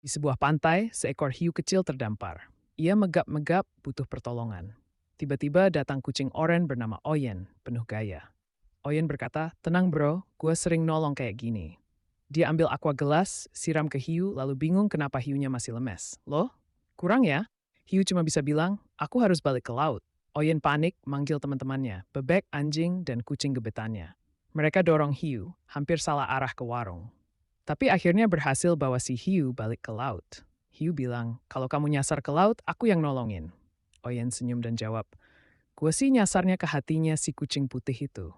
Di sebuah pantai, seekor hiu kecil terdampar. Ia megap-megap butuh pertolongan. Tiba-tiba datang kucing oren bernama Oyen, penuh gaya. Oyen berkata, tenang bro, gue sering nolong kayak gini. Dia ambil aqua gelas, siram ke hiu, lalu bingung kenapa hiunya masih lemes. Loh, kurang ya? Hiu cuma bisa bilang, aku harus balik ke laut. Oyen panik, manggil teman-temannya, bebek, anjing, dan kucing gebetannya. Mereka dorong hiu, hampir salah arah ke warung. Tapi akhirnya berhasil bawa si hiu balik ke laut. Hiu bilang, kalau kamu nyasar ke laut, aku yang nolongin. Oyen senyum dan jawab, gue sih nyasarnya ke hatinya si kucing putih itu.